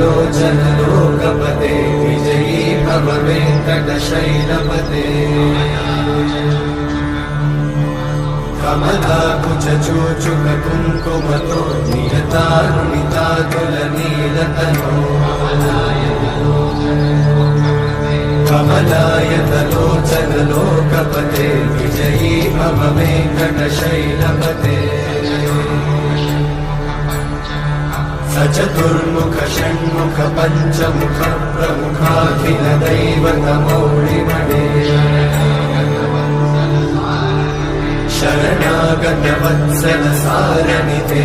कमलायतलोचन लोकपते विजयी भव वेङ्कटशैलपते कमलाकुचूचुक कुङ्कुमतो नियतारुणितातुलनीलतनो कमलायतलोचन लोकपते विजयी भव वेङ्कटशैलपते सचतुर्मुख षण्मुख पञ्चमुख प्रमुखाखिल दैवतमौळिमणे शरणागत वत्सल सारणिते